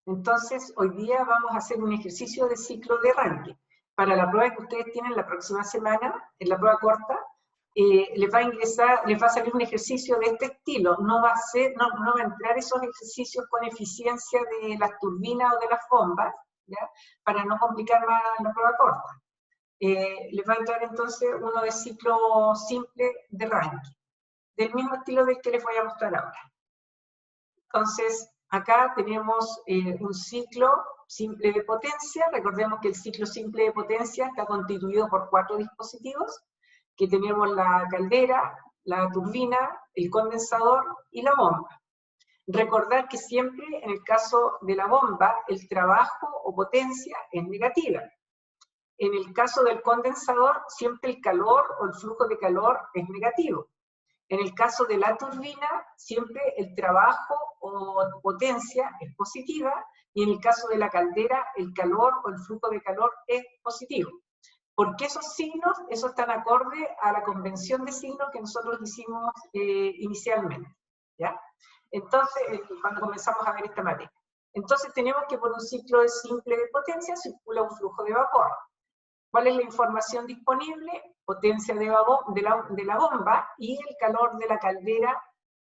Entonces, hoy día vamos a hacer un ejercicio de ciclo de Rankine. Para la prueba que ustedes tienen la próxima semana, en la prueba corta, les va a salir un ejercicio de este estilo. No va a entrar esos ejercicios con eficiencia de las turbinas o de las bombas, ¿ya? Para no complicar más la prueba corta. Les va a entrar entonces uno de ciclo simple de Rankine, del mismo estilo del que les voy a mostrar ahora. Entonces, acá tenemos un ciclo simple de potencia. Recordemos que el ciclo simple de potencia está constituido por 4 dispositivos, que tenemos la caldera, la turbina, el condensador y la bomba. Recordar que siempre en el caso de la bomba, el trabajo o potencia es negativa. En el caso del condensador, siempre el calor o el flujo de calor es negativo. En el caso de la turbina, siempre el trabajo o potencia es positiva, y en el caso de la caldera, el calor o el flujo de calor es positivo. Porque esos signos, eso están acorde a la convención de signos que nosotros hicimos inicialmente, ¿ya? Entonces, cuando comenzamos a ver esta materia. Entonces tenemos que por un ciclo simple de potencia circula un flujo de vapor. ¿Cuál es la información disponible? Potencia de la bomba y el calor de la caldera,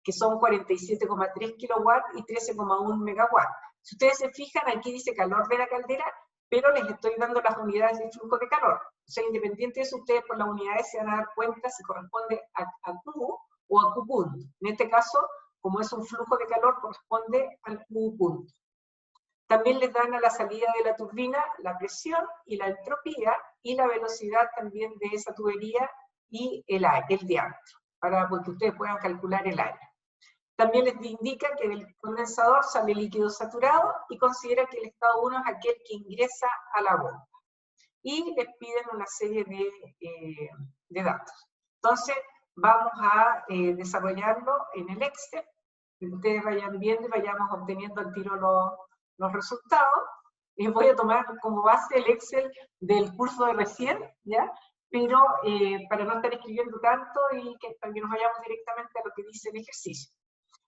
que son 47,3 kilowatts y 13,1 megawatts. Si ustedes se fijan, aquí dice calor de la caldera, pero les estoy dando las unidades de flujo de calor. O sea, independiente de eso, ustedes por las unidades se van a dar cuenta si corresponde a Q o a Q punto. En este caso, como es un flujo de calor, corresponde al Q punto. También les dan a la salida de la turbina la presión y la entropía y la velocidad también de esa tubería y el diámetro, para que ustedes puedan calcular el área. También les indica que del condensador sale líquido saturado y considera que el estado 1 es aquel que ingresa a la bomba. Y les piden una serie de datos. Entonces, vamos a desarrollarlo en el Excel, que ustedes vayan viendo y vayamos obteniendo al tiro los resultados. Voy a tomar como base el Excel del curso de recién, ¿ya? Pero para no estar escribiendo tanto y para que nos vayamos directamente a lo que dice el ejercicio.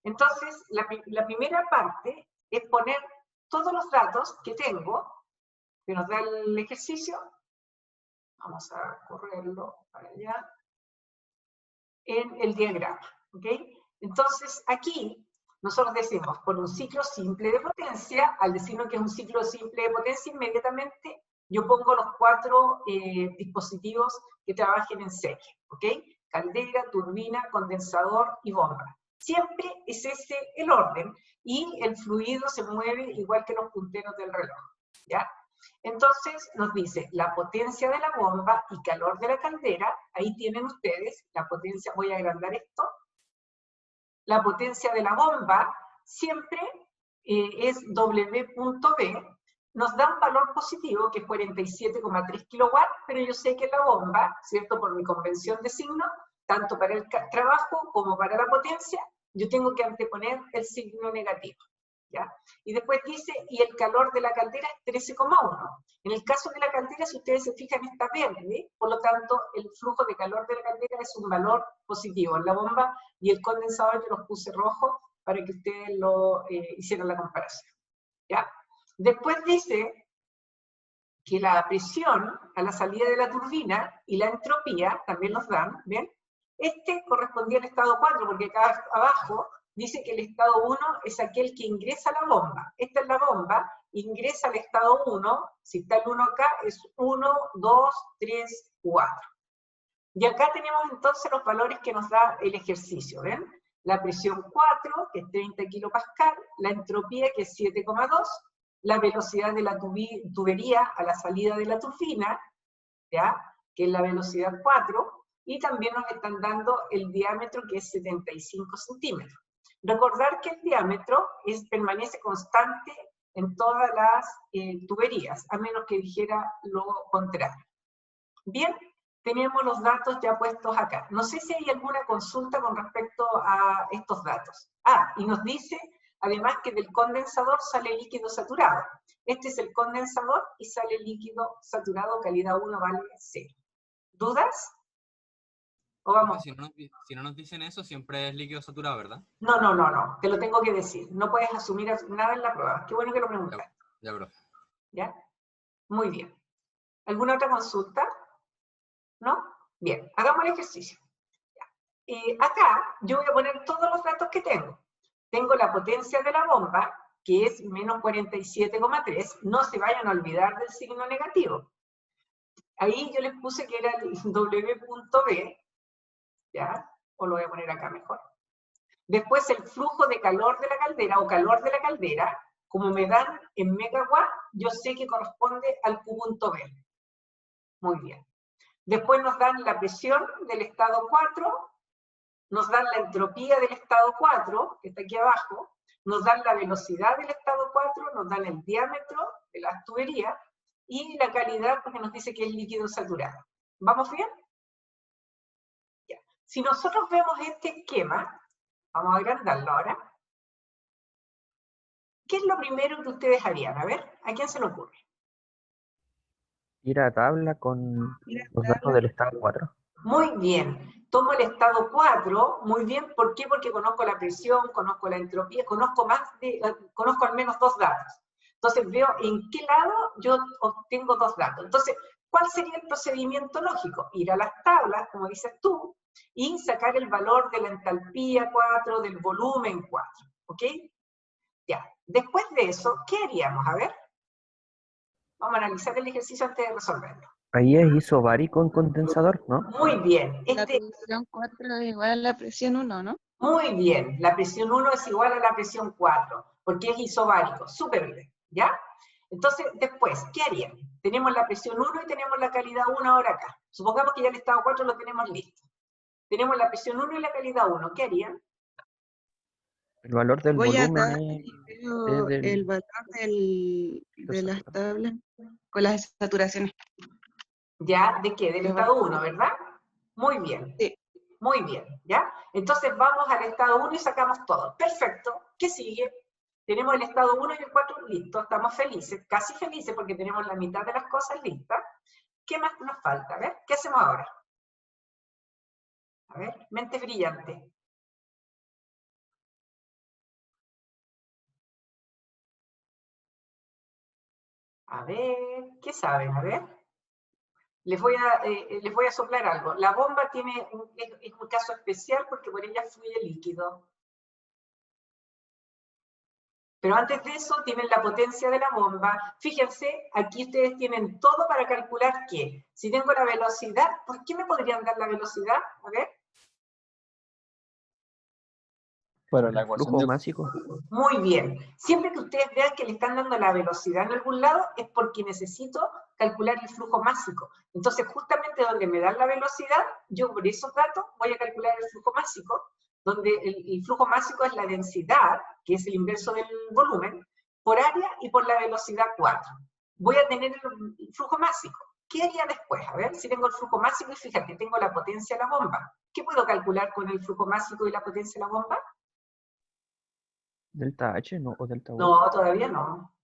Entonces, la primera parte es poner todos los datos que tengo, que nos da el ejercicio. Vamos a correrlo para allá, en el diagrama, ¿ok? Entonces, aquí nosotros decimos, por un ciclo simple de potencia, al decirnos que es un ciclo simple de potencia, inmediatamente yo pongo los 4 dispositivos que trabajen en serie, ¿ok? Caldera, turbina, condensador y bomba. Siempre es ese el orden, y el fluido se mueve igual que los punteros del reloj, ¿ya? Entonces nos dice la potencia de la bomba y calor de la caldera. Ahí tienen ustedes la potencia, voy a agrandar esto. La potencia de la bomba siempre es W.B, nos da un valor positivo que es 47,3 kilowatts, pero yo sé que la bomba, ¿cierto? Por mi convención de signo, tanto para el trabajo como para la potencia, yo tengo que anteponer el signo negativo, ¿ya? Y después dice, y el calor de la caldera es 13,1. En el caso de la caldera, si ustedes se fijan, está verde, por lo tanto, el flujo de calor de la caldera es un valor positivo. En la bomba y el condensador yo los puse rojo para que ustedes hicieran la comparación, ¿ya? Después dice que la presión a la salida de la turbina y la entropía, también los dan, ¿ven? Este correspondía al estado 4, porque acá abajo dice que el estado 1 es aquel que ingresa a la bomba. Esta es la bomba, ingresa al estado 1, si está el 1 acá, es 1, 2, 3, 4. Y acá tenemos entonces los valores que nos da el ejercicio, ¿ven? La presión 4, que es 30 kilopascal, la entropía, que es 7,2, la velocidad de la tubería a la salida de la turbina, ¿ya? Que es la velocidad 4, y también nos están dando el diámetro, que es 75 centímetros. Recordar que el diámetro permanece constante en todas las tuberías, a menos que dijera lo contrario. Bien, tenemos los datos ya puestos acá. No sé si hay alguna consulta con respecto a estos datos. Y nos dice, además, que del condensador sale líquido saturado. Este es el condensador y sale líquido saturado, calidad 1 vale 0. ¿Dudas? ¿O vamos? Si no nos dicen eso, siempre es líquido saturado, ¿verdad? No, te lo tengo que decir. No puedes asumir nada en la prueba. Qué bueno que lo preguntaste. Ya, bro. ¿Ya? Muy bien. ¿Alguna otra consulta? ¿No? Bien, hagamos el ejercicio. Acá yo voy a poner todos los datos que tengo. Tengo la potencia de la bomba, que es menos 47,3. No se vayan a olvidar del signo negativo. Ahí yo les puse que era el W.B, ¿ya? O lo voy a poner acá mejor. Después el flujo de calor de la caldera, o calor de la caldera, como me dan en megawatt, yo sé que corresponde al Q.B. Muy bien. Después nos dan la presión del estado 4, nos dan la entropía del estado 4, que está aquí abajo, nos dan la velocidad del estado 4, nos dan el diámetro de las tuberías y la calidad, porque nos dice que es líquido saturado. ¿Vamos bien? Ya. Si nosotros vemos este esquema, vamos a agrandarlo ahora. ¿Qué es lo primero que ustedes harían? A ver, ¿a quién se le ocurre? Ir a tabla con los datos del estado 4. Muy bien. Tomo el estado 4, muy bien. ¿Por qué? Porque conozco la presión, conozco la entropía, conozco al menos dos datos. Entonces veo en qué lado yo obtengo dos datos. Entonces, ¿cuál sería el procedimiento lógico? Ir a las tablas, como dices tú, y sacar el valor de la entalpía 4, del volumen 4. ¿Ok? Ya. Después de eso, ¿qué haríamos? A ver. Vamos a analizar el ejercicio antes de resolverlo. Ahí es isobárico en condensador, ¿no? Muy bien. La presión 4 es igual a la presión 1, ¿no? Muy bien. La presión 1 es igual a la presión 4, porque es isobárico. Súper bien. ¿Ya? Entonces, después, ¿qué harían? Tenemos la presión 1 y tenemos la calidad 1 ahora acá. Supongamos que ya el estado 4 lo tenemos listo. Tenemos la presión 1 y la calidad 1. ¿Qué harían? El valor del Voy acá volumen y veo el valor de las tablas con las saturaciones. ¿Ya? ¿De qué? Del estado 1, ¿verdad? Muy bien. Sí. Muy bien, ¿ya? Entonces vamos al estado 1 y sacamos todo. Perfecto. ¿Qué sigue? Tenemos el estado 1 y el 4 listos. Estamos felices, casi felices porque tenemos la mitad de las cosas listas. ¿Qué más nos falta? A ver, ¿qué hacemos ahora? A ver, mente brillante. A ver, ¿qué saben? A ver. Les voy a soplar algo. La bomba es un caso especial porque por ella fluye líquido. Pero antes de eso tienen la potencia de la bomba. Fíjense, aquí ustedes tienen todo para calcular qué. Si tengo la velocidad, ¿por qué me podrían dar la velocidad? A ver. Bueno, la flujo másico. Muy bien. Siempre que ustedes vean que le están dando la velocidad en algún lado, es porque necesito calcular el flujo másico. Entonces, justamente donde me dan la velocidad, yo por esos datos voy a calcular el flujo másico, donde el flujo másico es la densidad, que es el inverso del volumen, por área y por la velocidad 4. Voy a tener el flujo másico. ¿Qué haría después? A ver, si tengo el flujo másico y fíjate, tengo la potencia de la bomba. ¿Qué puedo calcular con el flujo másico y la potencia de la bomba? ¿Delta H no? ¿O delta U? No, todavía no.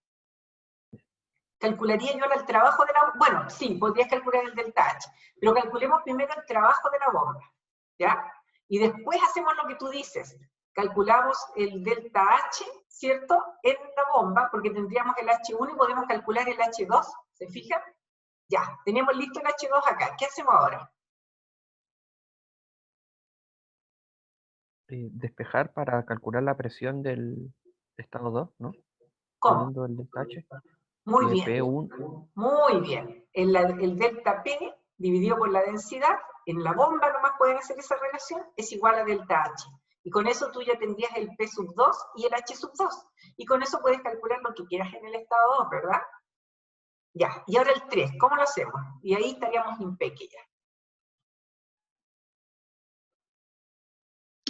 Calcularía yo el trabajo de la... Bueno, sí, podrías calcular el delta H, pero calculemos primero el trabajo de la bomba, ¿ya? Y después hacemos lo que tú dices. Calculamos el delta H, ¿cierto? En la bomba, porque tendríamos el H1 y podemos calcular el H2, ¿se fijan? Ya, tenemos listo el H2 acá. ¿Qué hacemos ahora? Despejar para calcular la presión del estado 2, ¿no? ¿Cómo? Teniendo el delta H. Muy De bien. P1. Muy bien. El delta P dividido por la densidad, en la bomba nomás pueden hacer esa relación, es igual a delta H. Y con eso tú ya tendrías el P sub 2 y el H sub 2. Y con eso puedes calcular lo que quieras en el estado 2, ¿verdad? Ya, y ahora el 3, ¿cómo lo hacemos? Y ahí estaríamos impeque ya.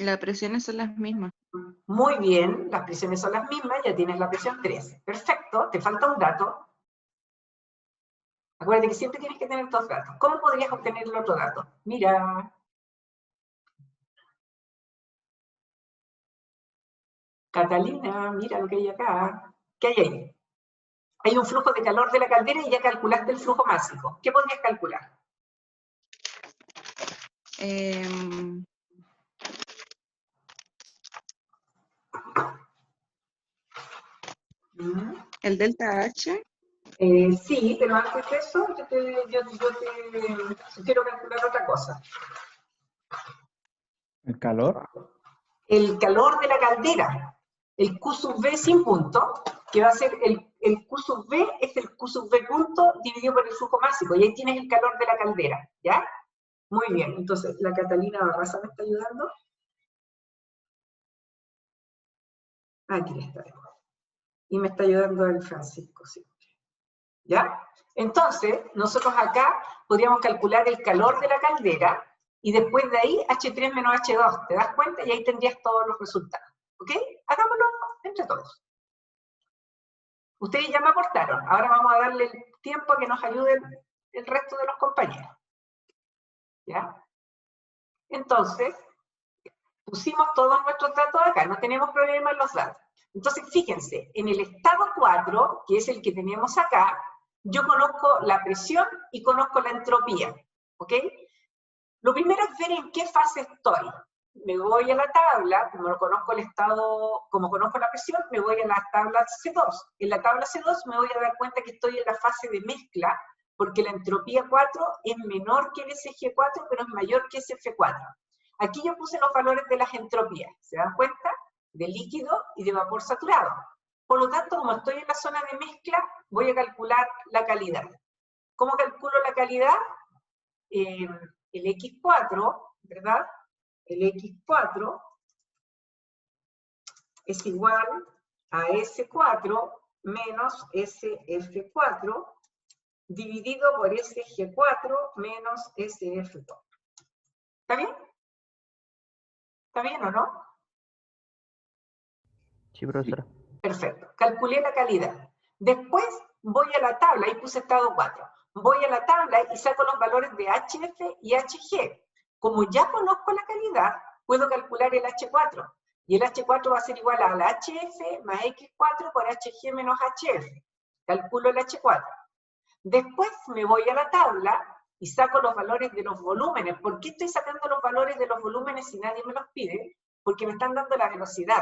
Las presiones son las mismas. Muy bien, las presiones son las mismas, ya tienes la presión 3. Perfecto, te falta un dato. Acuérdate que siempre tienes que tener dos datos. ¿Cómo podrías obtener el otro dato? Mira. Catalina, mira lo que hay acá. ¿Qué hay ahí? Hay un flujo de calor de la caldera y ya calculaste el flujo másico. ¿Qué podrías calcular? el delta H. Sí, pero antes de eso, yo te sugiero calcular otra cosa. ¿El calor? El calor de la caldera, el Q sub V sin punto, que va a ser el Q sub V es el Q sub V punto dividido por el flujo másico, y ahí tienes el calor de la caldera, ¿ya? Muy bien, entonces la Catalina Barraza me está ayudando. Aquí está. Y me está ayudando el Francisco, sí. ¿Ya? Entonces, nosotros acá podríamos calcular el calor de la caldera, y después de ahí H3 menos H2, ¿te das cuenta? Y ahí tendrías todos los resultados, ¿ok? Hagámoslo entre todos. Ustedes ya me aportaron, ahora vamos a darle el tiempo a que nos ayuden el resto de los compañeros. ¿Ya? Entonces, pusimos todos nuestros datos acá, no tenemos problema en los datos. Entonces, fíjense, en el estado 4, que es el que tenemos acá, yo conozco la presión y conozco la entropía, ¿ok? Lo primero es ver en qué fase estoy. Me voy a la tabla, como conozco el estado, como conozco la presión, me voy a la tabla C2. En la tabla C2 me voy a dar cuenta que estoy en la fase de mezcla, porque la entropía 4 es menor que el SG4, pero es mayor que SF4. Aquí yo puse los valores de las entropías, ¿se dan cuenta? De líquido y de vapor saturado. Por lo tanto, como estoy en la zona de mezcla, voy a calcular la calidad. ¿Cómo calculo la calidad? El X4, ¿verdad? El X4 es igual a S4 menos SF4 dividido por SG4 menos SF4. ¿Está bien? ¿Está bien o no? Sí, profesora. Perfecto. Calculé la calidad. Después voy a la tabla, ahí puse estado 4. Voy a la tabla y saco los valores de HF y HG. Como ya conozco la calidad, puedo calcular el H4. Y el H4 va a ser igual al HF más X4 por HG menos HF. Calculo el H4. Después me voy a la tabla y saco los valores de los volúmenes. ¿Por qué estoy sacando los valores de los volúmenes si nadie me los pide? Porque me están dando la velocidad.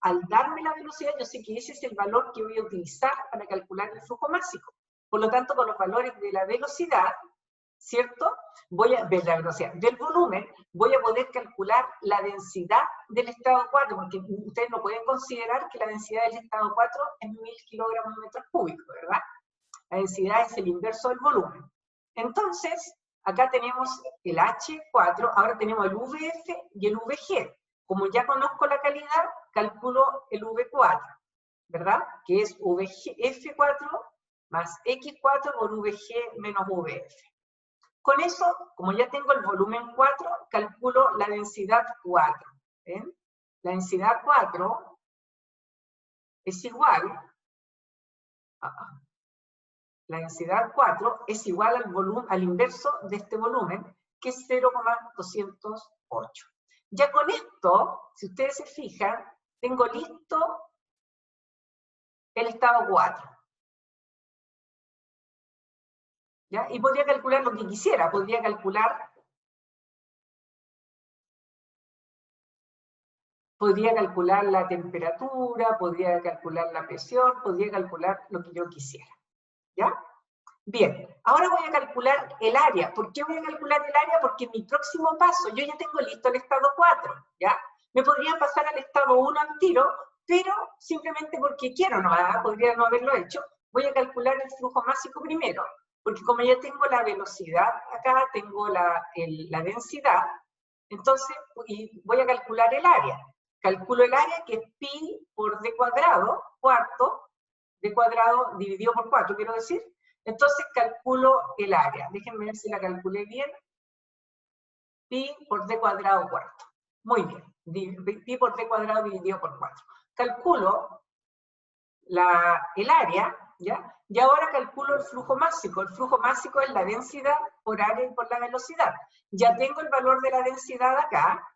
Al darme la velocidad, yo sé que ese es el valor que voy a utilizar para calcular el flujo másico. Por lo tanto, con los valores de la velocidad, ¿cierto? Voy a ver la velocidad del volumen, voy a poder calcular la densidad del estado 4, porque ustedes no pueden considerar que la densidad del estado 4 es 1000 kilogramos metros cúbicos, ¿verdad? La densidad es el inverso del volumen. Entonces, acá tenemos el H4, ahora tenemos el VF y el VG. Como ya conozco la calidad, calculo el V4, ¿verdad? Que es F4 más X4 por VG menos VF. Con eso, como ya tengo el volumen 4, calculo la densidad 4. ¿Ven? La densidad 4 es igual la densidad 4 es igual al volumen, al inverso de este volumen, que es 0,208. Ya con esto, si ustedes se fijan, tengo listo el estado 4. ¿Ya? Y podría calcular lo que quisiera, podría calcular la temperatura, podría calcular la presión, podría calcular lo que yo quisiera. ¿Ya? Bien, ahora voy a calcular el área. ¿Por qué voy a calcular el área? Porque en mi próximo paso, yo ya tengo listo el estado 4, ¿ya? Me podría pasar al estado 1 al tiro, pero simplemente porque quiero, no, podría no haberlo hecho, voy a calcular el flujo másico primero, porque como ya tengo la velocidad acá, tengo la densidad, entonces voy a calcular el área. Calculo el área, que es pi por d cuadrado, cuarto, d cuadrado dividido por 4, quiero decir. Entonces calculo el área. Déjenme ver si la calculé bien. Pi por d cuadrado cuarto. Muy bien. Pi por d cuadrado dividido por 4. Calculo el área, ¿ya? Y ahora calculo el flujo másico. El flujo másico es la densidad por área y por la velocidad. Ya tengo el valor de la densidad acá,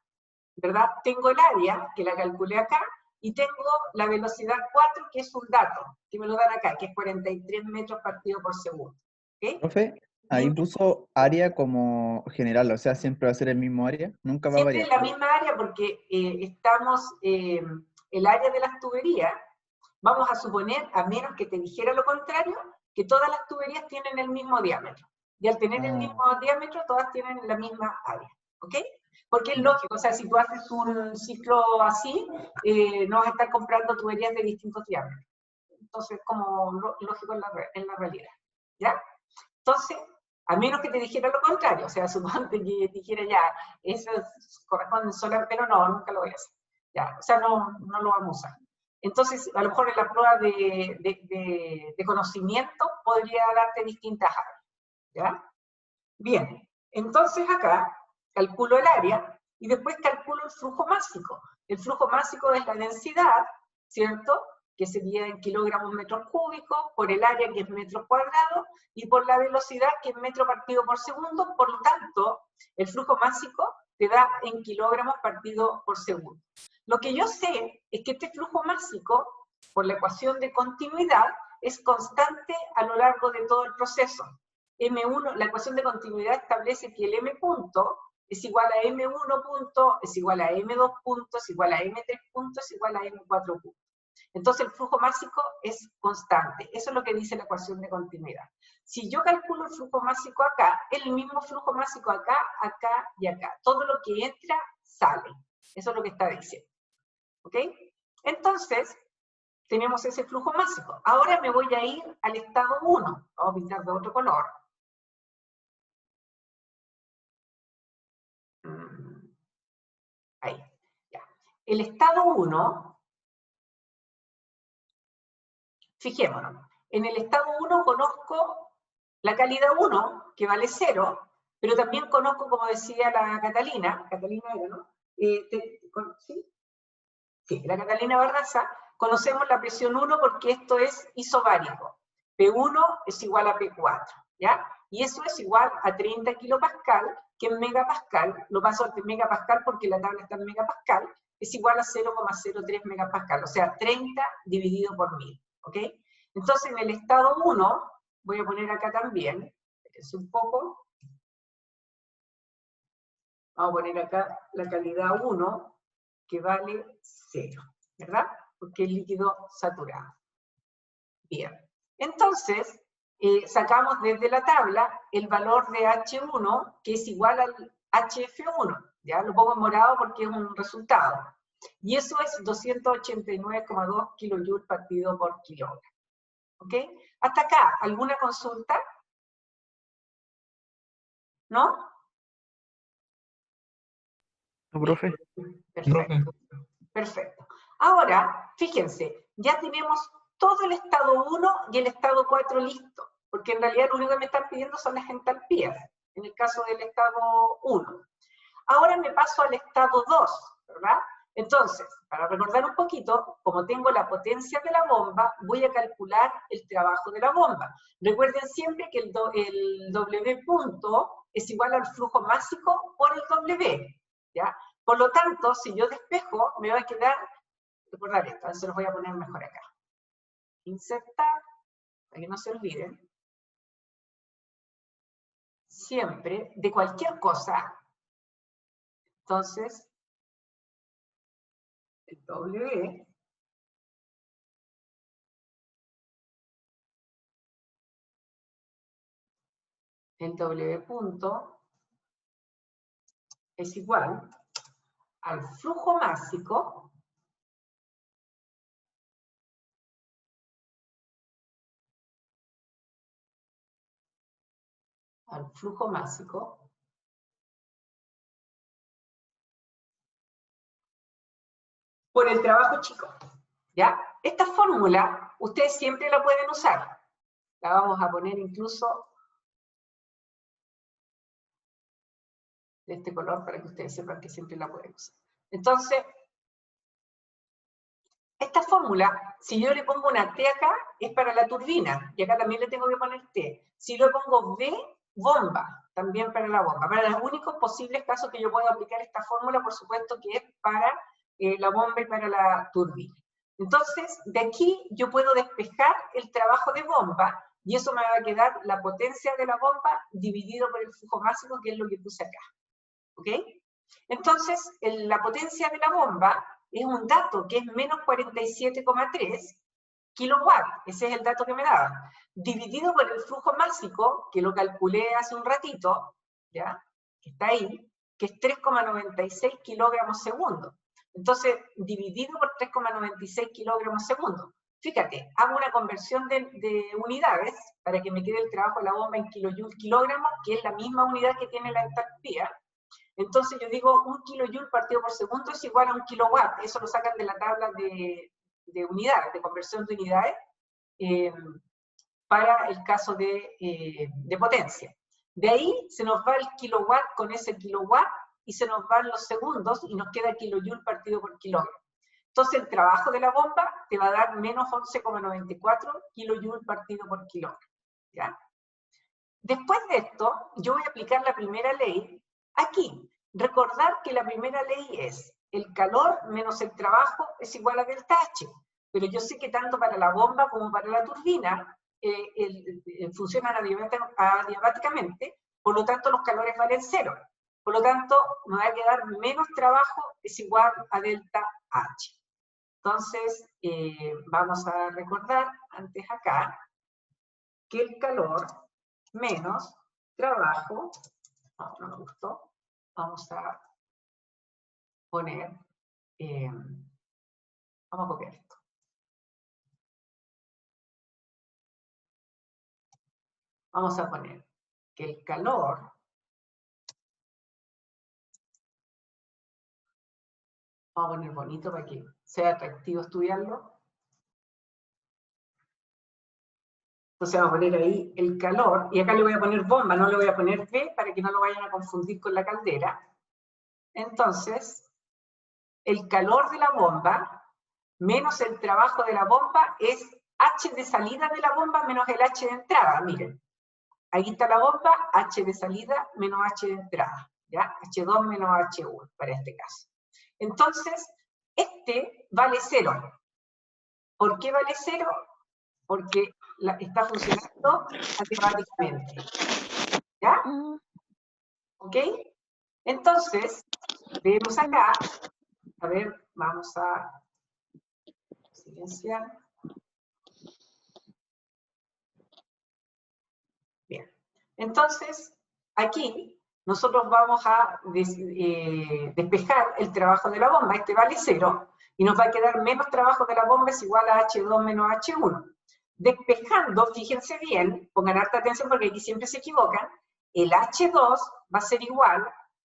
¿verdad? Tengo el área, que la calculé acá, y tengo la velocidad 4, que es un dato, que me lo dan acá, que es 43 metros partido por segundo. ¿Okay? Profe, Ahí puso área como general, o sea, siempre va a ser el mismo área, nunca va a Siempre variar. en la misma área porque el área de las tuberías, vamos a suponer, a menos que te dijera lo contrario, que todas las tuberías tienen el mismo diámetro. Y al tener el mismo diámetro, todas tienen la misma área. ¿Ok? Porque es lógico, o sea, si tú haces un ciclo así, no vas a estar comprando tuberías de distintos diámetros. Entonces, como lógico en la realidad. ¿Ya? Entonces, a menos que te dijera lo contrario, o sea, suponte que dijera ya, eso corresponde solar, pero no, nunca lo voy a hacer. Ya, o sea, no lo vamos a usar. Entonces, a lo mejor en la prueba de conocimiento podría darte distintas áreas. ¿Ya? Bien, entonces acá calculo el área y después calculo el flujo másico. El flujo másico es la densidad, ¿cierto?, que sería en kilogramos metros cúbicos, por el área, que es metros cuadrados, y por la velocidad, que es metro partido por segundo. Por lo tanto, el flujo másico te da en kilogramos partido por segundo. Lo que yo sé es que este flujo másico, por la ecuación de continuidad, es constante a lo largo de todo el proceso. M1, la ecuación de continuidad establece que el M punto es igual a M1 punto, es igual a M2 punto, es igual a M3 punto, es igual a M4 punto. Entonces el flujo másico es constante. Eso es lo que dice la ecuación de continuidad. Si yo calculo el flujo másico acá, es el mismo flujo másico acá, acá y acá. Todo lo que entra, sale. Eso es lo que está diciendo. ¿Ok? Entonces, tenemos ese flujo másico. Ahora me voy a ir al estado 1. Vamos a pintar de otro color. Ahí, ya. El estado 1, fijémonos, en el estado 1 conozco la calidad 1, que vale 0, pero también conozco, como decía la Catalina era, ¿no? ¿Sí? Sí, la Catalina Barraza, conocemos la presión 1 porque esto es isobárico. P1 es igual a P4, ¿ya? Y eso es igual a 30 kilopascal, que en megapascal, lo paso a megapascal porque la tabla está en megapascal, es igual a 0,03 megapascal, o sea, 30 dividido por 1000, ¿ok? Entonces, en el estado 1, voy a poner acá también, es un poco, vamos a poner acá la calidad 1, que vale 0, ¿verdad? Porque es líquido saturado. Bien, entonces, sacamos desde la tabla el valor de H1, que es igual al HF1, ya lo pongo en morado porque es un resultado. Y eso es 289,2 kilojoules partido por kilogramo. ¿Ok? Hasta acá, ¿alguna consulta? ¿No? ¿No, profe? Perfecto. Perfecto. Ahora, fíjense, ya tenemos todo el estado 1 y el estado 4 listo, porque en realidad lo único que me están pidiendo son las entalpías, en el caso del estado 1. Ahora me paso al estado 2, ¿verdad? Entonces, para recordar un poquito, como tengo la potencia de la bomba, voy a calcular el trabajo de la bomba. Recuerden siempre que el W punto es igual al flujo másico por el W, ¿ya? Por lo tanto, si yo despejo, me va a quedar, recordar esto, entonces los voy a poner mejor acá. Insertar, para que no se olviden. Siempre, de cualquier cosa, entonces, el W punto es igual al flujo másico por el trabajo chico. ¿Ya? Esta fórmula ustedes siempre la pueden usar. La vamos a poner incluso de este color para que ustedes sepan que siempre la pueden usar. Entonces, esta fórmula, si yo le pongo una T acá, es para la turbina, y acá también le tengo que poner T. Si yo le pongo B, bomba, también para la bomba. Para los únicos posibles casos que yo puedo aplicar esta fórmula, por supuesto que es para la bomba y para la turbina. Entonces, de aquí yo puedo despejar el trabajo de bomba, y eso me va a quedar la potencia de la bomba dividido por el flujo máximo, que es lo que puse acá. ¿Ok? Entonces, la potencia de la bomba es un dato que es menos 47,3 kilowatts, ese es el dato que me daba, dividido por el flujo máximo, que lo calculé hace un ratito, ¿ya? Que está ahí, que es 3,96 kilogramos segundo. Entonces, dividido por 3,96 kilogramos segundo. Fíjate, hago una conversión de unidades para que me quede el trabajo de la bomba en kilojoule kilogramos, que es la misma unidad que tiene la entalpía. Entonces yo digo 1 kilojoule partido por segundo es igual a 1 kilowatt. Eso lo sacan de la tabla de unidades, de conversión de unidades, para el caso de potencia. De ahí se nos va el kilowatt con ese kilowatt, y se nos van los segundos, y nos queda kilojoule partido por kilogramo. Entonces el trabajo de la bomba te va a dar menos 11,94 kilojoule partido por kilogramo. ¿Ya? Después de esto, yo voy a aplicar la primera ley aquí. Recordar que la primera ley es el calor menos el trabajo es igual a delta H. Pero yo sé que tanto para la bomba como para la turbina funcionan adiabáticamente, por lo tanto los calores valen cero. Por lo tanto, me va a quedar menos trabajo es igual a delta H. Entonces, vamos a recordar antes acá que el calor menos trabajo, no me gustó, vamos a poner, vamos a copiar esto. Vamos a poner que el calor vamos a poner bonito para que sea atractivo estudiarlo. Entonces vamos a poner ahí el calor, y acá le voy a poner bomba, no le voy a poner V para que no lo vayan a confundir con la caldera. Entonces, el calor de la bomba menos el trabajo de la bomba es H de salida de la bomba menos el H de entrada, miren. Ahí está la bomba, H de salida menos H de entrada, ¿ya? H2 menos H1, para este caso. Entonces, este vale 0. ¿Por qué vale 0? Porque está funcionando matemáticamente. ¿Ya? ¿Ok? Entonces, vemos acá, a ver, vamos a silenciar. Bien. Entonces, aquí nosotros vamos a despejar el trabajo de la bomba. Este vale 0, y nos va a quedar menos trabajo de la bomba es igual a H2 menos H1. Despejando, fíjense bien, pongan harta atención porque aquí siempre se equivocan, el H2 va a ser igual,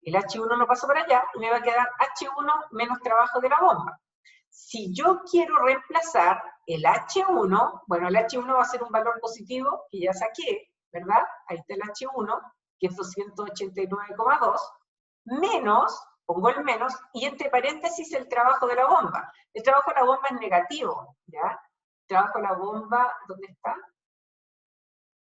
el H1 lo paso para allá, y me va a quedar H1 menos trabajo de la bomba. Si yo quiero reemplazar el H1, bueno, el H1 va a ser un valor positivo, que ya saqué, ¿verdad? Ahí está el H1, que es 289,2, menos, pongo el menos, y entre paréntesis el trabajo de la bomba. El trabajo de la bomba es negativo, ¿ya? El trabajo de la bomba, ¿dónde está?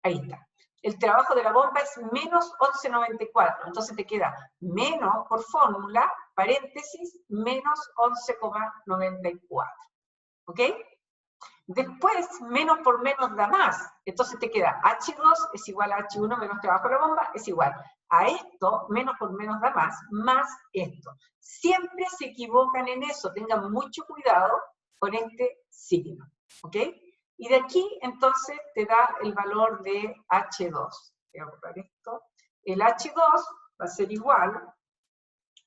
Ahí está. El trabajo de la bomba es menos 11,94, entonces te queda menos, por fórmula, paréntesis, menos 11,94. ¿Ok? Después, menos por menos da más. Entonces te queda H2 es igual a H1 menos trabajo de la bomba, es igual a esto, menos por menos da más esto. Siempre se equivocan en eso, tengan mucho cuidado con este signo. ¿Ok? Y de aquí, entonces, te da el valor de H2. Voy a borrar esto. El H2 va a ser igual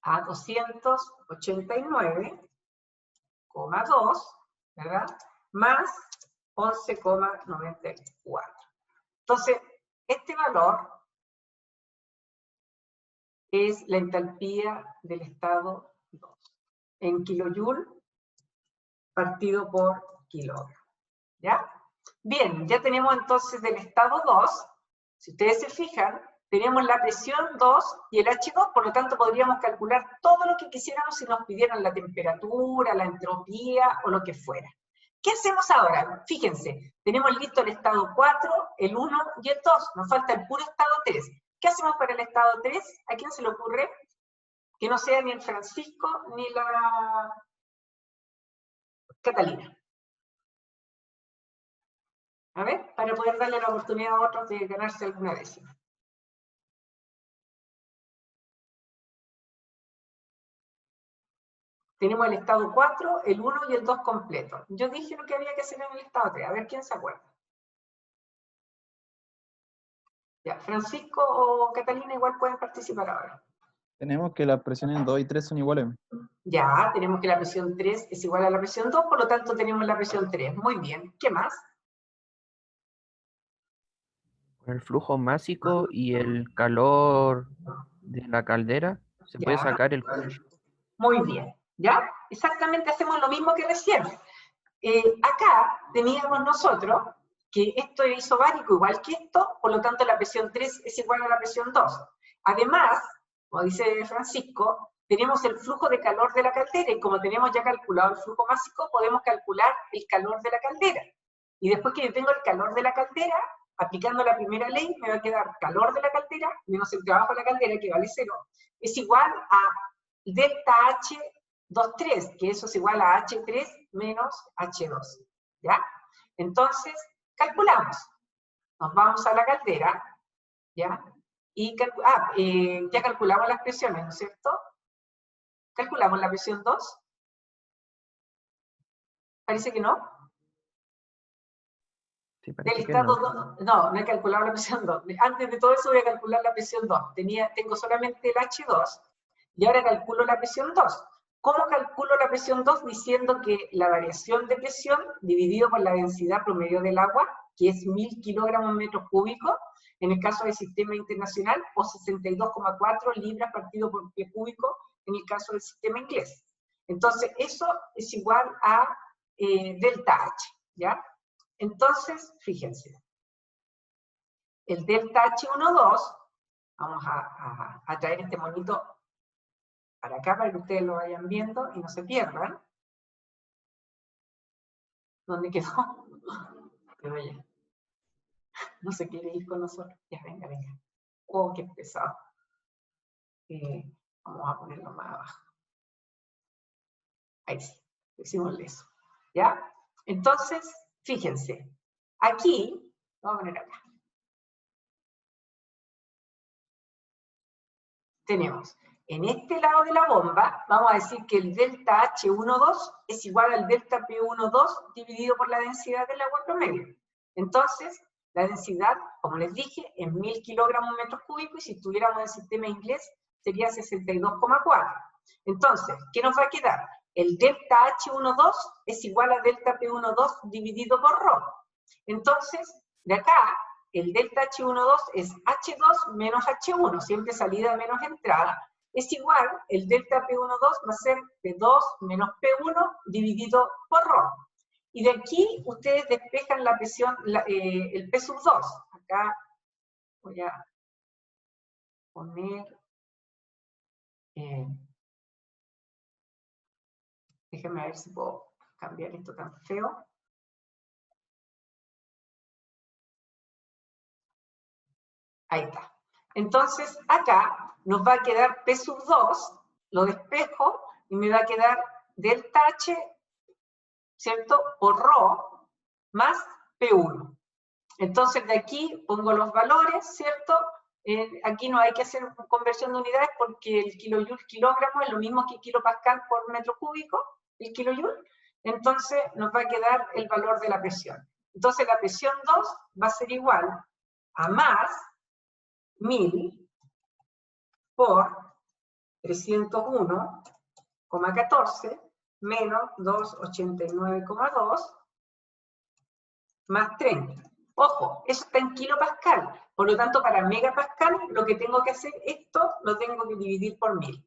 a 289,2, ¿verdad? Más 11,94. Entonces, este valor es la entalpía del estado 2, en kilojoule partido por kilogramo. ¿Ya? Bien, ya tenemos entonces del estado 2, si ustedes se fijan, tenemos la presión 2 y el H2, por lo tanto podríamos calcular todo lo que quisiéramos si nos pidieran la temperatura, la entropía o lo que fuera. ¿Qué hacemos ahora? Fíjense, tenemos listo el estado 4, el 1 y el 2, nos falta el puro estado 3. ¿Qué hacemos para el estado 3? ¿A quién se le ocurre? Que no sea ni el Francisco ni la Catalina. A ver, para poder darle la oportunidad a otros de ganarse alguna décima. Tenemos el estado 4, el 1 y el 2 completo. Yo dije lo que había que hacer en el estado 3, a ver quién se acuerda. Ya, Francisco o Catalina igual pueden participar ahora. Tenemos que las presiones 2 y 3 son iguales. Ya, tenemos que la presión 3 es igual a la presión 2, por lo tanto tenemos la presión 3. Muy bien, ¿qué más? El flujo másico y el calor de la caldera, se puede Ya. sacar el Q. Muy bien, ¿ya? Exactamente hacemos lo mismo que recién. Acá teníamos nosotros que esto es isobárico igual que esto, por lo tanto la presión 3 es igual a la presión 2. Además, como dice Francisco, tenemos el flujo de calor de la caldera, y como tenemos ya calculado el flujo másico, podemos calcular el calor de la caldera. Y después que yo tengo el calor de la caldera, aplicando la primera ley, me va a quedar calor de la caldera menos el trabajo de la caldera, que vale 0, es igual a delta H23, que eso es igual a H3 menos H2, ¿ya? Entonces, calculamos. Nos vamos a la caldera, ¿ya? Y ya calculamos las presiones, ¿no es cierto? ¿Calculamos la presión 2? Parece que no. Sí, Del parece que estado no. 2, no he calculado la presión 2. Antes de todo eso voy a calcular la presión 2. Tengo solamente el H2 y ahora calculo la presión 2. ¿Cómo calculo la presión 2? Diciendo que la variación de presión dividido por la densidad promedio del agua, que es 1000 kilogramos metros cúbicos, en el caso del sistema internacional, o 62,4 libras partido por pie cúbico en el caso del sistema inglés. Entonces, eso es igual a delta H, ¿ya? Entonces, fíjense, el delta H12, vamos a traer este monito para acá para que ustedes lo vayan viendo y no se pierdan. ¿Dónde quedó? Pero ya, no se quiere ir con nosotros. Ya, venga, venga. Oh, qué pesado. Vamos a ponerlo más abajo. Ahí sí, hicimos eso. ¿Ya? Entonces, fíjense, aquí, vamos a poner acá. Tenemos, en este lado de la bomba, vamos a decir que el delta H12 es igual al delta P12 dividido por la densidad del agua promedio. Entonces, la densidad, como les dije, es 1000 kilogramos metros cúbicos, y si estuviéramos en el sistema inglés, sería 62,4. Entonces, ¿qué nos va a quedar? El delta H12 es igual a delta P12 dividido por ρ. Entonces, de acá, el delta H12 es H2 menos H1, siempre salida menos entrada, es igual, el delta P12 va a ser P2 menos P1 dividido por ρ. Y de aquí ustedes despejan la presión, el P sub 2. Acá voy a poner, déjenme ver si puedo cambiar esto tan feo. Ahí está. Entonces, acá nos va a quedar P sub 2, lo despejo, y me va a quedar delta H, ¿cierto? Por ρ más P1. Entonces, de aquí pongo los valores, ¿cierto? Aquí no hay que hacer conversión de unidades porque el kilojoule kilogramo es lo mismo que kilopascal por metro cúbico, el kilojoule. Entonces, nos va a quedar el valor de la presión. Entonces, la presión 2 va a ser igual a más 1000 por 301,14 menos 289,2 más 30. Ojo, eso está en kilopascal. Por lo tanto, para megapascal, lo que tengo que hacer, esto lo tengo que dividir por 1000.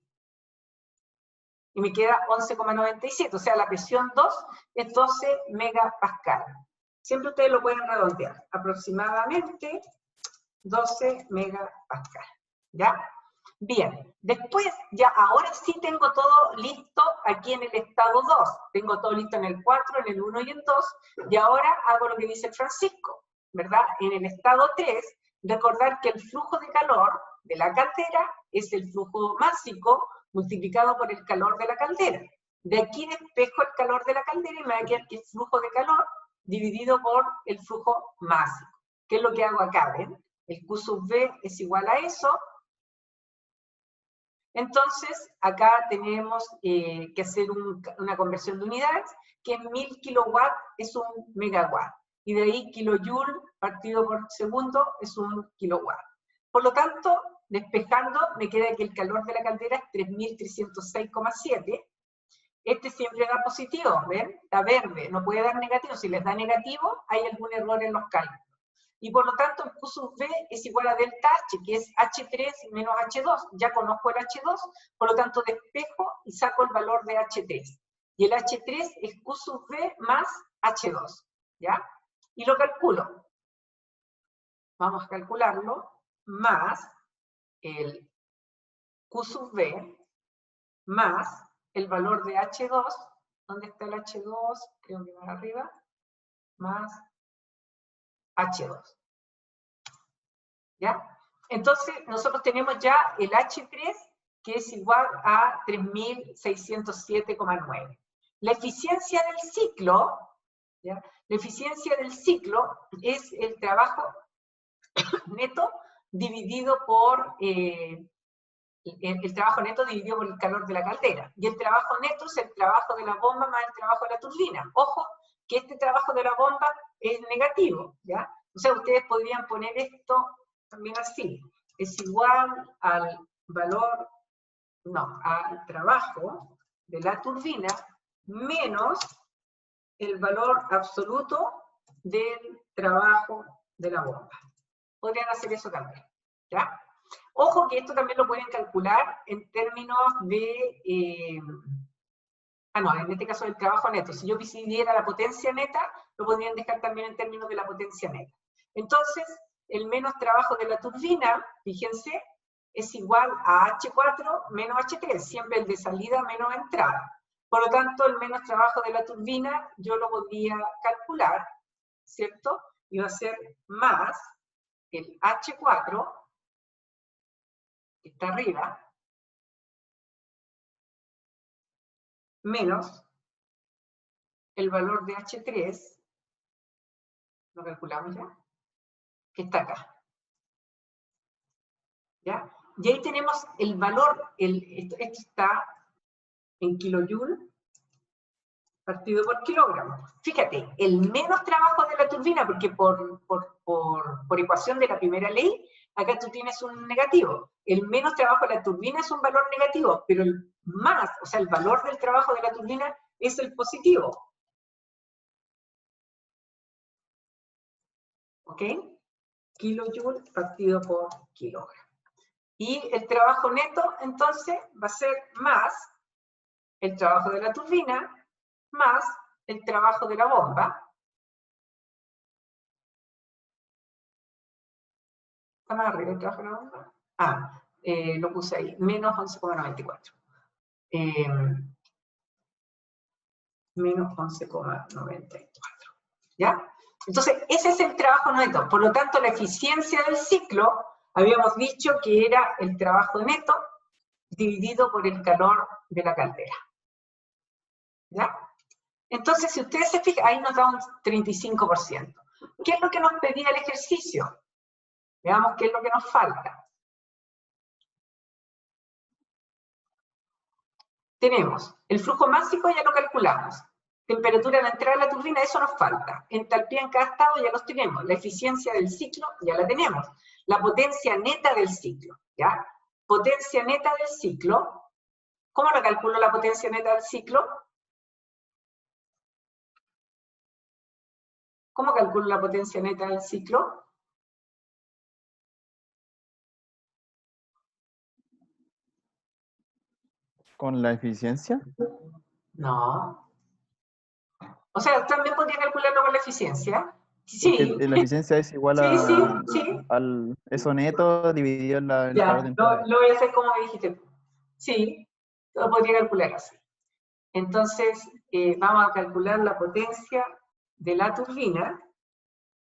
Y me queda 11,97. O sea, la presión 2 es 12 megapascal. Siempre ustedes lo pueden redondear. Aproximadamente 12 megapascal, ¿ya? Bien, después, ya ahora sí tengo todo listo aquí en el estado 2. Tengo todo listo en el 4, en el 1 y en 2, y ahora hago lo que dice Francisco, ¿verdad? En el estado 3, recordar que el flujo de calor de la caldera es el flujo másico multiplicado por el calor de la caldera. De aquí despejo el calor de la caldera y me va a quedar que el flujo de calor dividido por el flujo másico. ¿Qué es lo que hago acá? ¿Ven? El Q sub V es igual a eso. Entonces, acá tenemos que hacer una conversión de unidades, que en 1000 kilowatts es un megawatt. Y de ahí kilojoule partido por segundo es un kilowatt. Por lo tanto, despejando, me queda que el calor de la caldera es 3306,7. Este siempre da positivo, ¿ven? Está verde, no puede dar negativo. Si les da negativo, hay algún error en los cálculos. Y por lo tanto, el Q sub V es igual a delta H, que es H3 menos H2. Ya conozco el H2, por lo tanto despejo y saco el valor de H3. Y el H3 es Q sub V más H2, ¿ya? Y lo calculo. Vamos a calcularlo, más el Q sub V, más el valor de H2. ¿Dónde está el H2? Creo que va arriba. Más H2. ¿Ya? Entonces, nosotros tenemos ya el H3, que es igual a 3607,9. La eficiencia del ciclo, ¿ya? La eficiencia del ciclo es el trabajo neto dividido por el trabajo neto dividido por el calor de la caldera. Y el trabajo neto es el trabajo de la bomba más el trabajo de la turbina. Ojo, que este trabajo de la bomba es negativo, ¿ya? O sea, ustedes podrían poner esto también así. Es igual al valor, no, al trabajo de la turbina menos el valor absoluto del trabajo de la bomba. Podrían hacer eso también, ¿ya? Ojo que esto también lo pueden calcular en términos de... no, en este caso del trabajo neto. Si yo decidiera la potencia neta, lo podrían dejar también en términos de la potencia neta. Entonces, el menos trabajo de la turbina, fíjense, es igual a H4 menos H3, siempre el de salida menos entrada. Por lo tanto, el menos trabajo de la turbina yo lo podría calcular, ¿cierto? Y va a ser más el H4, que está arriba, menos el valor de H3, lo calculamos ya, que está acá. ¿Ya? Y ahí tenemos el valor, esto está en kilojoule partido por kilogramo. Fíjate, el menos trabajo de la turbina, porque por ecuación de la primera ley, acá tú tienes un negativo. El menos trabajo de la turbina es un valor negativo, pero el más, o sea, el valor del trabajo de la turbina es el positivo. ¿Ok? Kilojoule partido por kilogramo. Y el trabajo neto, entonces, va a ser más el trabajo de la turbina más el trabajo de la bomba. ¿Está más arriba el trabajo de la bomba? Lo puse ahí, menos 11,94. Menos 11,94. ¿Ya? Entonces, ese es el trabajo neto. Por lo tanto, la eficiencia del ciclo, habíamos dicho que era el trabajo neto dividido por el calor de la caldera. ¿Ya? Entonces, si ustedes se fijan, ahí nos da un 35%. ¿Qué es lo que nos pedía el ejercicio? Veamos qué es lo que nos falta. Tenemos el flujo másico, ya lo calculamos. Temperatura de la entrada de la turbina, eso nos falta. Entalpía en cada estado, ya los tenemos. La eficiencia del ciclo, ya la tenemos. La potencia neta del ciclo, ¿ya? Potencia neta del ciclo. ¿Cómo la calculo la potencia neta del ciclo? ¿Cómo calculo la potencia neta del ciclo? ¿Con la eficiencia? No. O sea, también podría calcularlo con la eficiencia. Sí. Porque la eficiencia es igual a al eso neto dividido en el calor de entrada. Lo voy a hacer como dijiste. Sí, lo podría calcular así. Entonces, vamos a calcular la potencia de la turbina.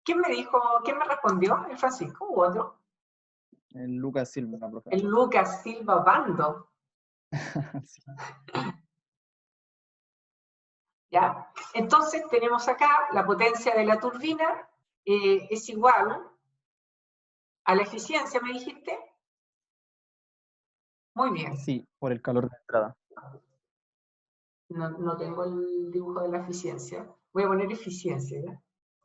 ¿Quién me dijo, quién me respondió? ¿El Francisco u otro? El Lucas Silva, profe. El Lucas Silva Bando. Sí. ¿Ya? Entonces tenemos acá la potencia de la turbina es igual a la eficiencia, ¿me dijiste? Muy bien. Sí, por el calor de entrada. No tengo el dibujo de la eficiencia. Voy a poner eficiencia, ¿ya?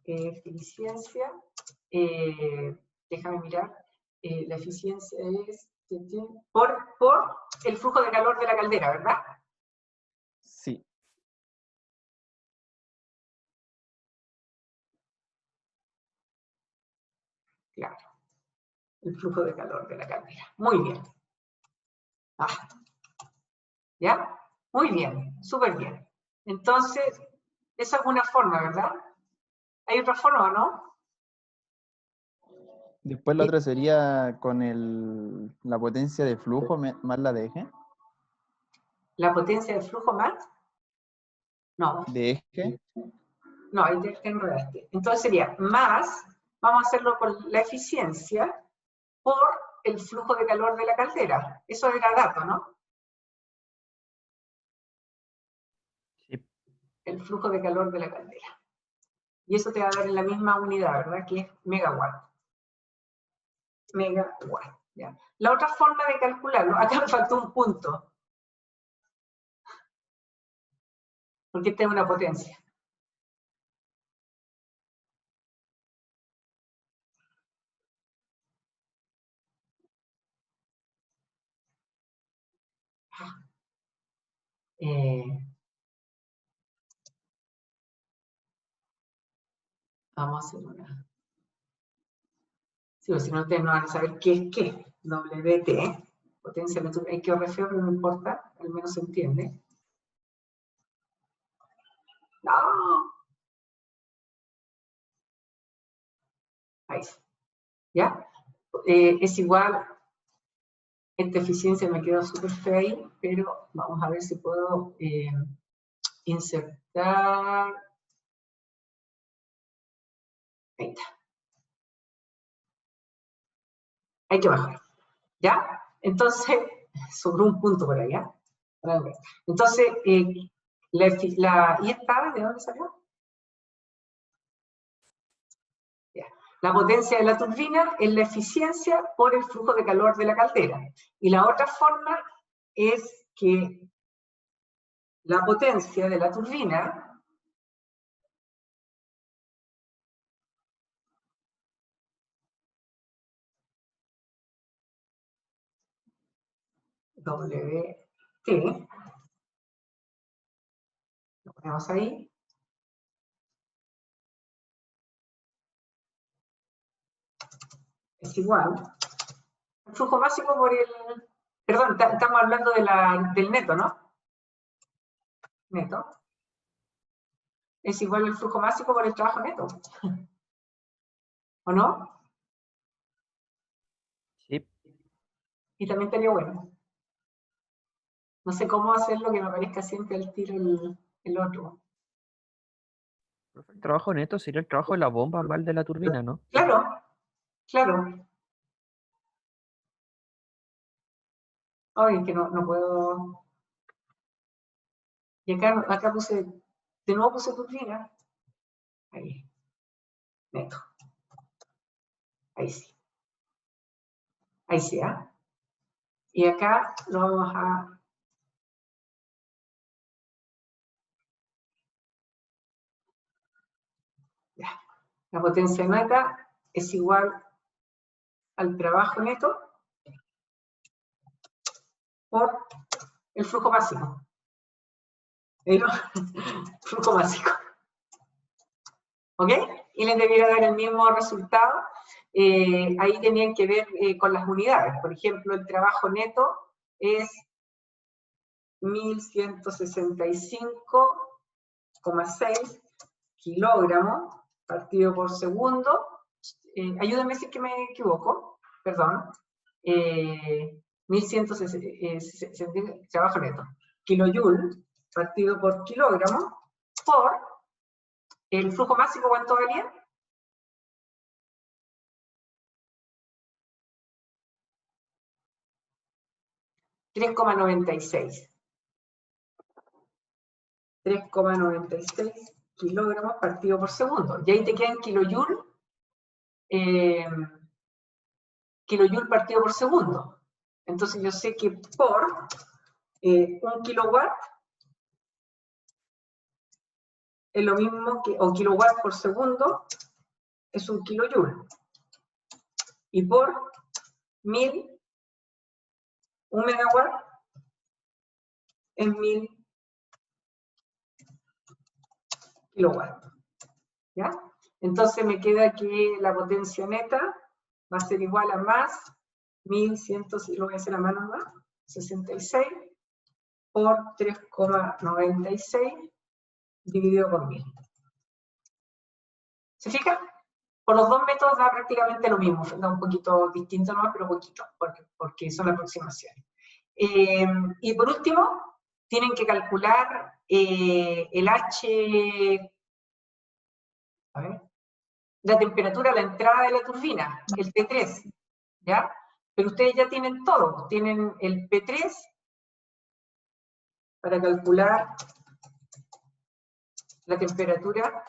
Eficiencia, déjame mirar, la eficiencia es por el flujo de calor de la caldera, ¿verdad? Sí. Claro, el flujo de calor de la caldera. Muy bien. ¿Ya? Muy bien, súper bien. Entonces, esa es una forma, ¿verdad? ¿Hay otra forma o no? Después la otra sería con la potencia de flujo más la de eje. ¿La potencia de flujo más? No. De eje. No, ahí te enredaste. Entonces sería más, vamos a hacerlo con la eficiencia, por el flujo de calor de la caldera. Eso era dato, ¿no? Sí. El flujo de calor de la caldera. Y eso te va a dar en la misma unidad, ¿verdad? Que es megawatt. Megawatt. ¿Ya? La otra forma de calcularlo, acá me faltó un punto. Porque esta es una potencia. Vamos a hacer una. Sí, o si no, ustedes no van a saber qué es qué. WT, potencia de hay que refiero, pero no importa, al menos se entiende. ¡No! Ahí sí. ¿Ya? Es igual, esta eficiencia me quedó súper fea ahí, pero vamos a ver si puedo insertar. Ahí está. Hay que bajar. ¿Ya? Entonces, sobre un punto por ahí, ¿ya? Entonces, ¿y esta de dónde salió? Ya. La potencia de la turbina es la eficiencia por el flujo de calor de la caldera. Y la otra forma es que la potencia de la turbina WT, lo ponemos ahí, es igual al flujo básico por el, perdón, estamos hablando del neto, ¿no? Neto. Es igual al flujo básico por el trabajo neto. ¿O no? Sí. Y también estaría bueno. No sé cómo hacerlo que me parezca siempre al tiro el otro. El trabajo neto sería el trabajo de la bomba igual de la turbina, ¿no? Claro, claro. Ay, que no puedo. Y acá puse, de nuevo puse turbina. Ahí. Neto. Ahí sí. Ahí sí, ¿ah? Y acá lo vamos a. Ya. La potencia neta es igual al trabajo neto por el flujo básico. ¿El flujo básico? ¿Ok? Y les debiera dar el mismo resultado. Ahí tenían que ver con las unidades. Por ejemplo, el trabajo neto es 1165,6 kilogramos partido por segundo. Ayúdenme si es que me equivoco, perdón. 1160 trabajo neto. Kilojoule partido por kilogramo por el flujo máximo, ¿cuánto valía? $3,96. 3,96 kilogramos partido por segundo. Y ahí te quedan kilojoule, kilojoule partido por segundo. Entonces yo sé que por 1 kilowatt es lo mismo que, o kilowatt por segundo es 1 kilojoule. Y por 1000, 1 megawatt es 1000 kilowatts. ¿Ya? Entonces me queda que la potencia neta va a ser igual a más 1100, lo voy a hacer a mano más, 66 por 3,96 dividido por 1000. ¿Se fijan? Por los dos métodos da prácticamente lo mismo, da un poquito distinto nomás, pero poquito, porque son aproximaciones. Y por último, tienen que calcular el H, a ver, la temperatura a la entrada de la turbina, el T3, ¿ya? Pero ustedes ya tienen todo, tienen el P3 para calcular la temperatura.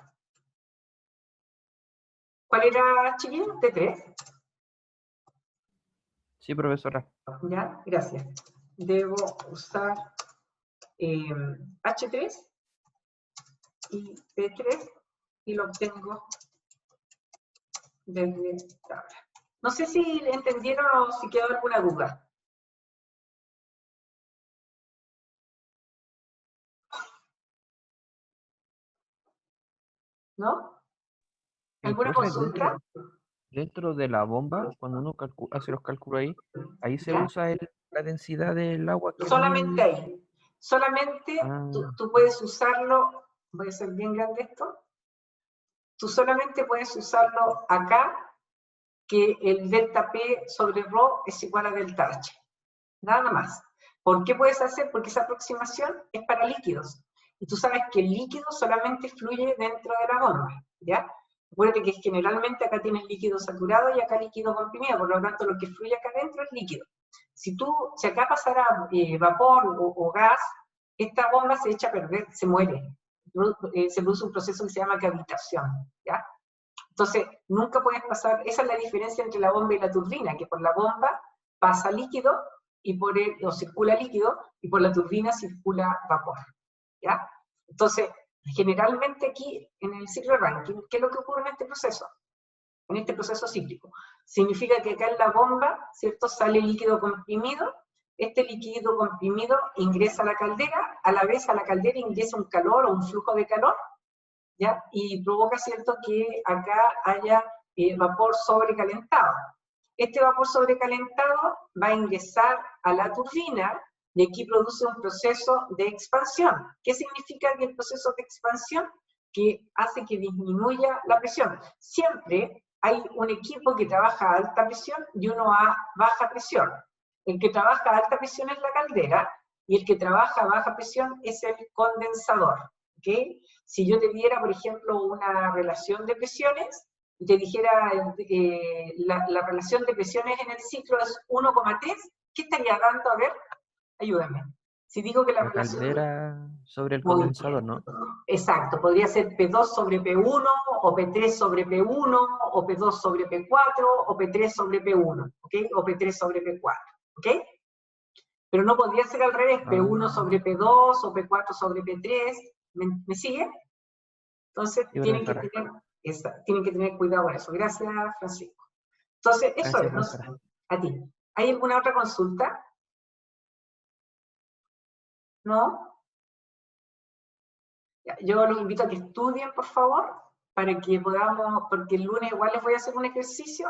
¿Cuál era, chiquillo? T3. Sí, profesora. Ya, gracias. Debo usar H3 y P3 y lo obtengo desde tabla. No sé si entendieron o si quedó alguna duda. ¿No? ¿Alguna Profe, consulta? dentro de la bomba, cuando uno hace los cálculos ahí se ¿Ya? usa la densidad del agua que es Solamente ahí. Solamente tú puedes usarlo, voy a hacer bien grande esto, tú solamente puedes usarlo acá, que el delta P sobre ρ es igual a delta H. Nada más. ¿Por qué puedes hacer? Porque esa aproximación es para líquidos. Y tú sabes que el líquido solamente fluye dentro de la bomba, ¿ya? Acuérdate que generalmente acá tienes líquido saturado y acá líquido comprimido, por lo tanto lo que fluye acá adentro es líquido. Si acá pasara vapor o gas, esta bomba se echa a perder, se muere. Se produce un proceso que se llama cavitación, ¿ya? Entonces, nunca puedes pasar, esa es la diferencia entre la bomba y la turbina, que por la bomba pasa líquido, o circula líquido, y por la turbina circula vapor, ¿ya? Entonces, generalmente aquí, en el ciclo de Rankine, ¿qué es lo que ocurre en este proceso? En este proceso cíclico. Significa que acá en la bomba, ¿cierto?, sale líquido comprimido, este líquido comprimido ingresa a la caldera, a la vez a la caldera ingresa un calor o un flujo de calor, ¿ya? Y provoca, ¿cierto?, que acá haya vapor sobrecalentado. Este vapor sobrecalentado va a ingresar a la turbina y aquí produce un proceso de expansión. ¿Qué significa que el proceso de expansión? Que hace que disminuya la presión. Siempre hay un equipo que trabaja a alta presión y uno a baja presión. El que trabaja a alta presión es la caldera y el que trabaja a baja presión es el condensador. ¿Okay? Si yo te diera, por ejemplo, una relación de presiones, y te dijera la relación de presiones en el ciclo es 1,3, ¿qué estaría dando? A ver, ayúdame. Si digo que la relación... caldera sobre el condensador, ¿no? Exacto, podría ser P2 sobre P1, o P3 sobre P1, o P2 sobre P4, o P3 sobre P1, ¿ok? O P3 sobre P4, ¿ok? Pero no podría ser al revés, P1 sobre P2, o P4 sobre P3, ¿me sigue? Entonces, tienen que tener cuidado con eso. Gracias, Francisco. Entonces, eso es, ¿no? A ti. ¿Hay alguna otra consulta? ¿No? Ya, yo los invito a que estudien, por favor, para que podamos, porque el lunes igual les voy a hacer un ejercicio.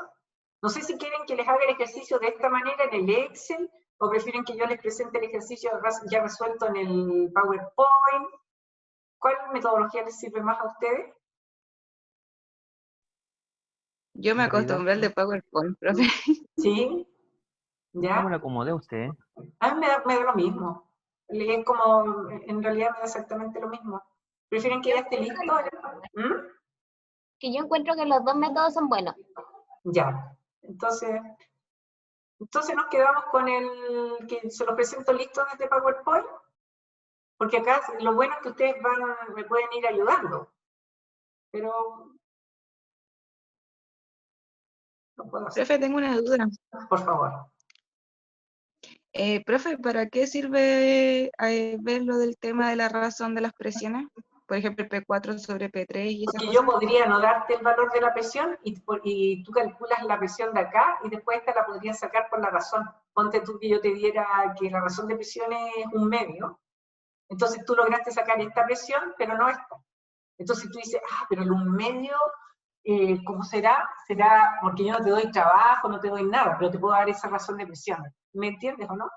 No sé si quieren que les haga el ejercicio de esta manera en el Excel, o prefieren que yo les presente el ejercicio ya resuelto en el PowerPoint. ¿Cuál metodología les sirve más a ustedes? Yo me acostumbré al de PowerPoint, profe. ¿Sí? ¿Ya? ¿Cómo le acomodé a usted? A mí me da lo mismo. Es como, en realidad me da exactamente lo mismo. ¿Prefieren que ya esté listo? ¿Mm? Que yo encuentro que los dos métodos son buenos. Ya. Entonces nos quedamos con el que se los presento listo desde PowerPoint. Porque acá lo bueno es que ustedes me pueden ir ayudando, pero no puedo hacer. Profe, tengo una duda. Por favor. Profe, ¿para qué sirve ver lo del tema de la razón de las presiones? Por ejemplo, el P4 sobre P3 y esas Porque cosas. yo podría no darte el valor de la presión y tú calculas la presión de acá y después esta la podrías sacar por la razón. Ponte tú que yo te diera que la razón de presión es 1/2. Entonces tú lograste sacar esta presión, pero no esta. Entonces tú dices, pero el 1/2, ¿cómo será? Será porque yo no te doy trabajo, no te doy nada, pero te puedo dar esa razón de presión. ¿Me entiendes o no?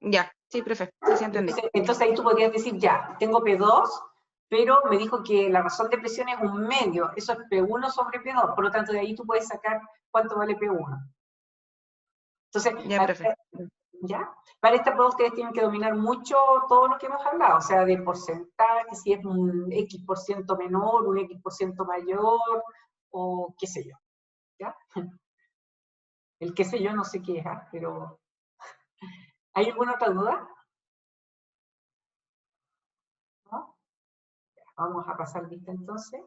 Ya, sí, profe, sí, sí entendí. Entonces ahí tú podrías decir, ya, tengo P2, pero me dijo que la razón de presión es 1/2, eso es P1 sobre P2, por lo tanto de ahí tú puedes sacar cuánto vale P1. Entonces, Ya, profe. ¿ya? Para esta prueba ustedes tienen que dominar mucho todo lo que hemos hablado, o sea, de porcentaje, si es un X% menor, un X% mayor, o qué sé yo, ¿ya? El qué sé yo no sé qué es, pero... ¿Hay alguna otra duda? ¿No? Vamos a pasar lista entonces.